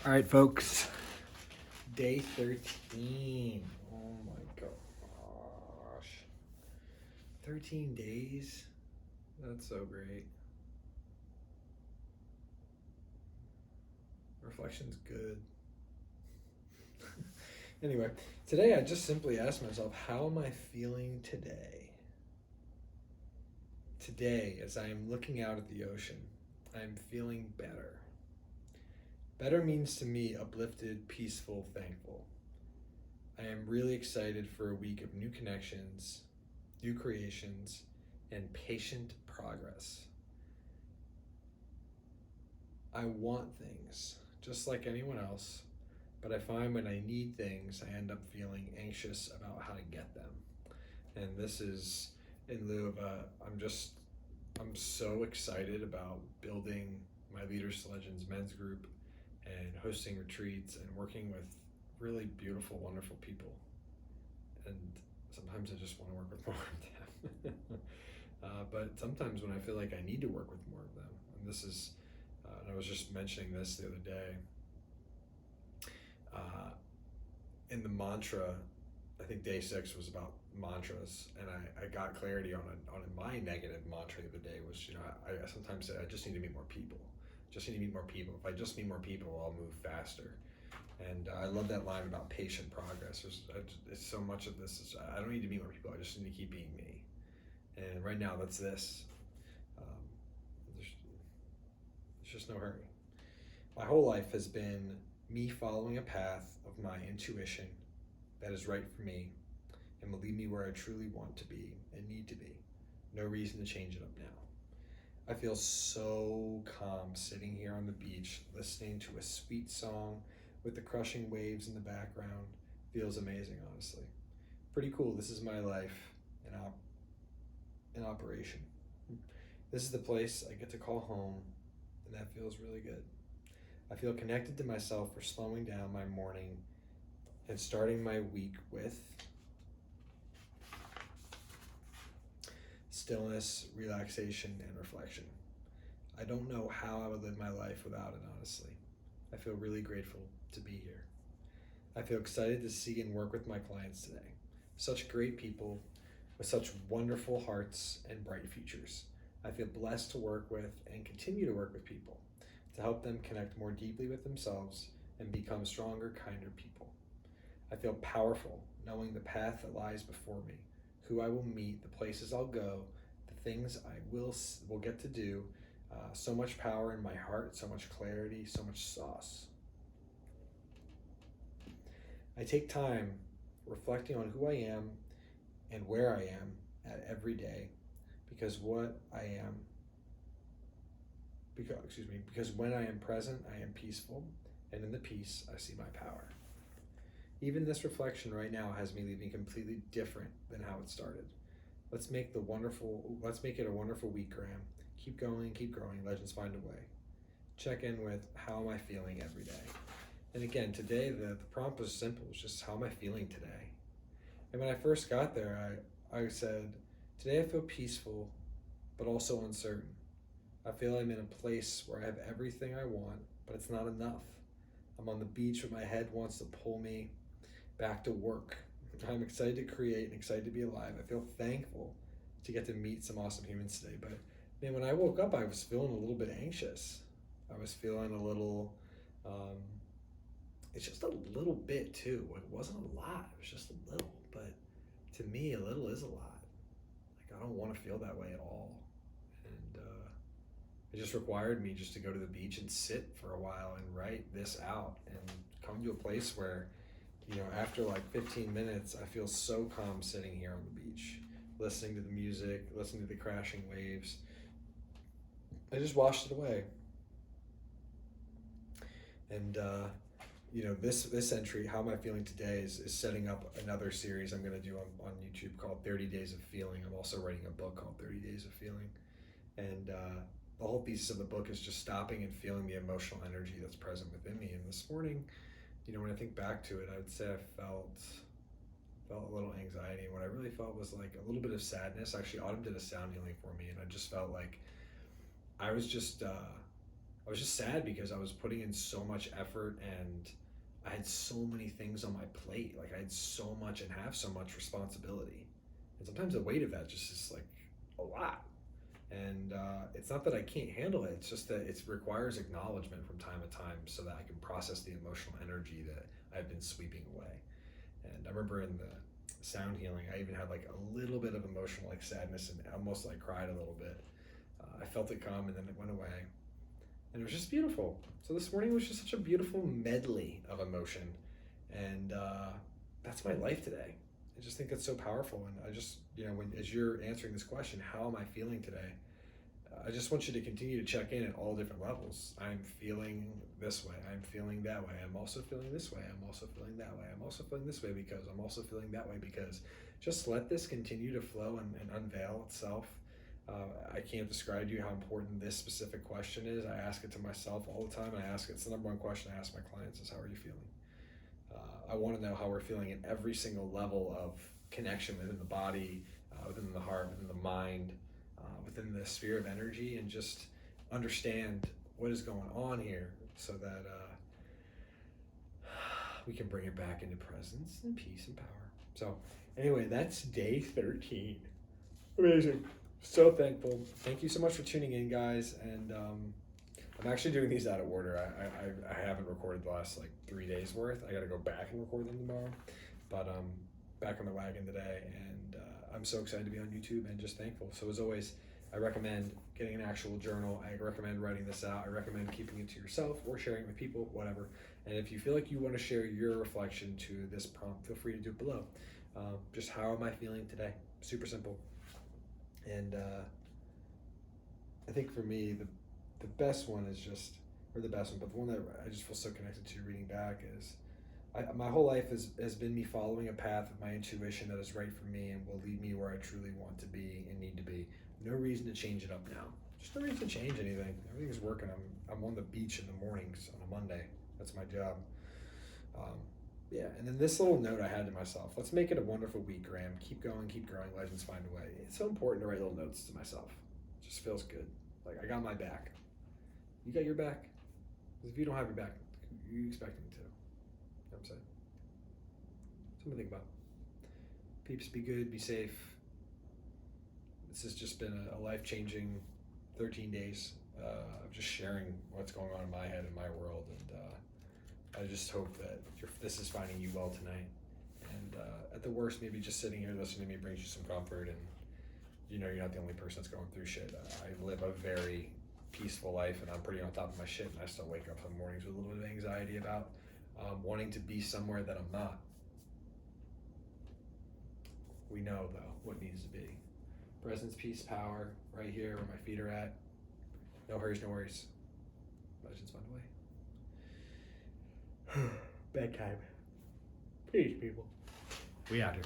All right, folks. Day 13. Oh my gosh. 13 days? That's so great. Reflection's good. Anyway, today I just simply asked myself, how am I feeling today? Today, as I am looking out at the ocean, I am feeling better. Better means to me uplifted, peaceful, thankful. I am really excited for a week of new connections, new creations, and patient progress. I want things just like anyone else, but I find when I need things, I end up feeling anxious about how to get them. And this is in lieu of I'm so excited about building my Leaders to Legends men's group and hosting retreats and working with really beautiful, wonderful people. And sometimes I just want to work with more of them. But sometimes when I feel like I need to work with more of them, and this is, and I was just mentioning this the other day, in the mantra, I think day 6 was about mantras, and I got clarity on my negative mantra the other day was, I sometimes say I just need to meet more people. Just need to meet more people. If I just meet more people, I'll move faster. And I love that line about patient progress. It's so much of this is I don't need to meet more people. I just need to keep being me. And right now, that's this. Um, there's just no hurry. My whole life has been me following a path of my intuition that is right for me and will lead me where I truly want to be and need to be. No reason to change it up now. I feel so calm sitting here on the beach, listening to a sweet song with the crushing waves in the background. Feels amazing, honestly. Pretty cool. This is my life in operation. This is the place I get to call home, and that feels really good. I feel connected to myself for slowing down my morning and starting my week with stillness, relaxation, and reflection. I don't know how I would live my life without it, honestly. I feel really grateful to be here. I feel excited to see and work with my clients today. Such great people with such wonderful hearts and bright futures. I feel blessed to work with and continue to work with people to help them connect more deeply with themselves and become stronger, kinder people. I feel powerful knowing the path that lies before me, who I will meet, the places I'll go, the things I will get to do. So much power in my heart, so much clarity, so much sauce. I take time reflecting on who I am and where I am at every day, because because when I am present, I am peaceful, and in the peace, I see my power. Even this reflection right now has me leaving completely different than how it started. Let's make it a wonderful week, Graham. Keep going, keep growing. Legends find a way. Check in with how am I feeling every day. And again, today the prompt was simple. It's just how am I feeling today? And when I first got there, I said, today I feel peaceful, but also uncertain. I feel I'm in a place where I have everything I want, but it's not enough. I'm on the beach where my head wants to pull me back to work. I'm excited to create and excited to be alive. I feel thankful to get to meet some awesome humans today. But man, when I woke up, I was feeling a little bit anxious. I was feeling a little, it's just a little bit too. It wasn't a lot, it was just a little. But to me, a little is a lot. Like, I don't want to feel that way at all. And it just required me just to go to the beach and sit for a while and write this out and come to a place where, after like 15 minutes, I feel so calm sitting here on the beach, listening to the music, listening to the crashing waves. I just washed it away. And, this entry, How Am I Feeling Today, is setting up another series I'm going to do on YouTube called 30 Days of Feeling. I'm also writing a book called 30 Days of Feeling. And the whole thesis of the book is just stopping and feeling the emotional energy that's present within me. And this morning, when I think back to it, I would say I felt a little anxiety. And what I really felt was like a little bit of sadness. Actually, Autumn did a sound healing for me, and I just felt like I was just I was just sad because I was putting in so much effort and I had so many things on my plate. Like I had so much and have so much responsibility. And sometimes the weight of that just is like a lot. And it's not that I can't handle it, it's just that it requires acknowledgement from time to time so that I can process the emotional energy that I've been sweeping away. And I remember in the sound healing, I even had like a little bit of emotional like sadness and almost like cried a little bit. I felt it come and then it went away. And it was just beautiful. So this morning was just such a beautiful medley of emotion. And that's my life today. I just think it's so powerful. And I just, when as you're answering this question, how am I feeling today? I just want you to continue to check in at all different levels. I'm feeling this way. I'm feeling that way. I'm also feeling this way. I'm also feeling that way. I'm also feeling this way because I'm also feeling that way because just let this continue to flow and unveil itself. I can't describe to you how important this specific question is. I ask it to myself all the time. And I ask it's the number one question I ask my clients is, how are you feeling? I want to know how we're feeling at every single level of connection within the body, within the heart, within the mind, within the sphere of energy, and just understand what is going on here so that we can bring it back into presence and peace and power. So anyway, that's day 13. Amazing. So thankful. Thank you so much for tuning in, guys. And I'm actually doing these out of order. I haven't recorded the last like 3 days worth. I got to go back and record them tomorrow. But back on the wagon today, and I'm so excited to be on YouTube and just thankful. So as always, I recommend getting an actual journal. I recommend writing this out. I recommend keeping it to yourself or sharing it with people, whatever. And if you feel like you want to share your reflection to this prompt, feel free to do it below. Just how am I feeling today? Super simple. And I think for me, the best one is just, or the best one, but the one that I just feel so connected to reading back is, my whole life has been me following a path of my intuition that is right for me and will lead me where I truly want to be and need to be. No reason to change it up now. Just no reason to change anything. Everything's working. I'm on the beach in the mornings on a Monday. That's my job. Yeah, and then this little note I had to myself. Let's make it a wonderful week, Graham. Keep going, keep growing. Legends find a way. It's so important to write little notes to myself. It just feels good. Like I got my back. You got your back. Because if you don't have your back, you expect me to. You know what I'm saying? Something to think about. Peeps, be good, be safe. This has just been a life-changing 13 days of just sharing what's going on in my head and my world. And I just hope that this is finding you well tonight. And at the worst, maybe just sitting here listening to me brings you some comfort. And you're not the only person that's going through shit. I live a very peaceful life, and I'm pretty on top of my shit. And I still wake up some mornings with a little bit of anxiety about wanting to be somewhere that I'm not. We know, though, what needs to be. Presence, peace, power, right here where my feet are at. No hurries, no worries. Legends find a way. Bedtime. Peace, people. We out here.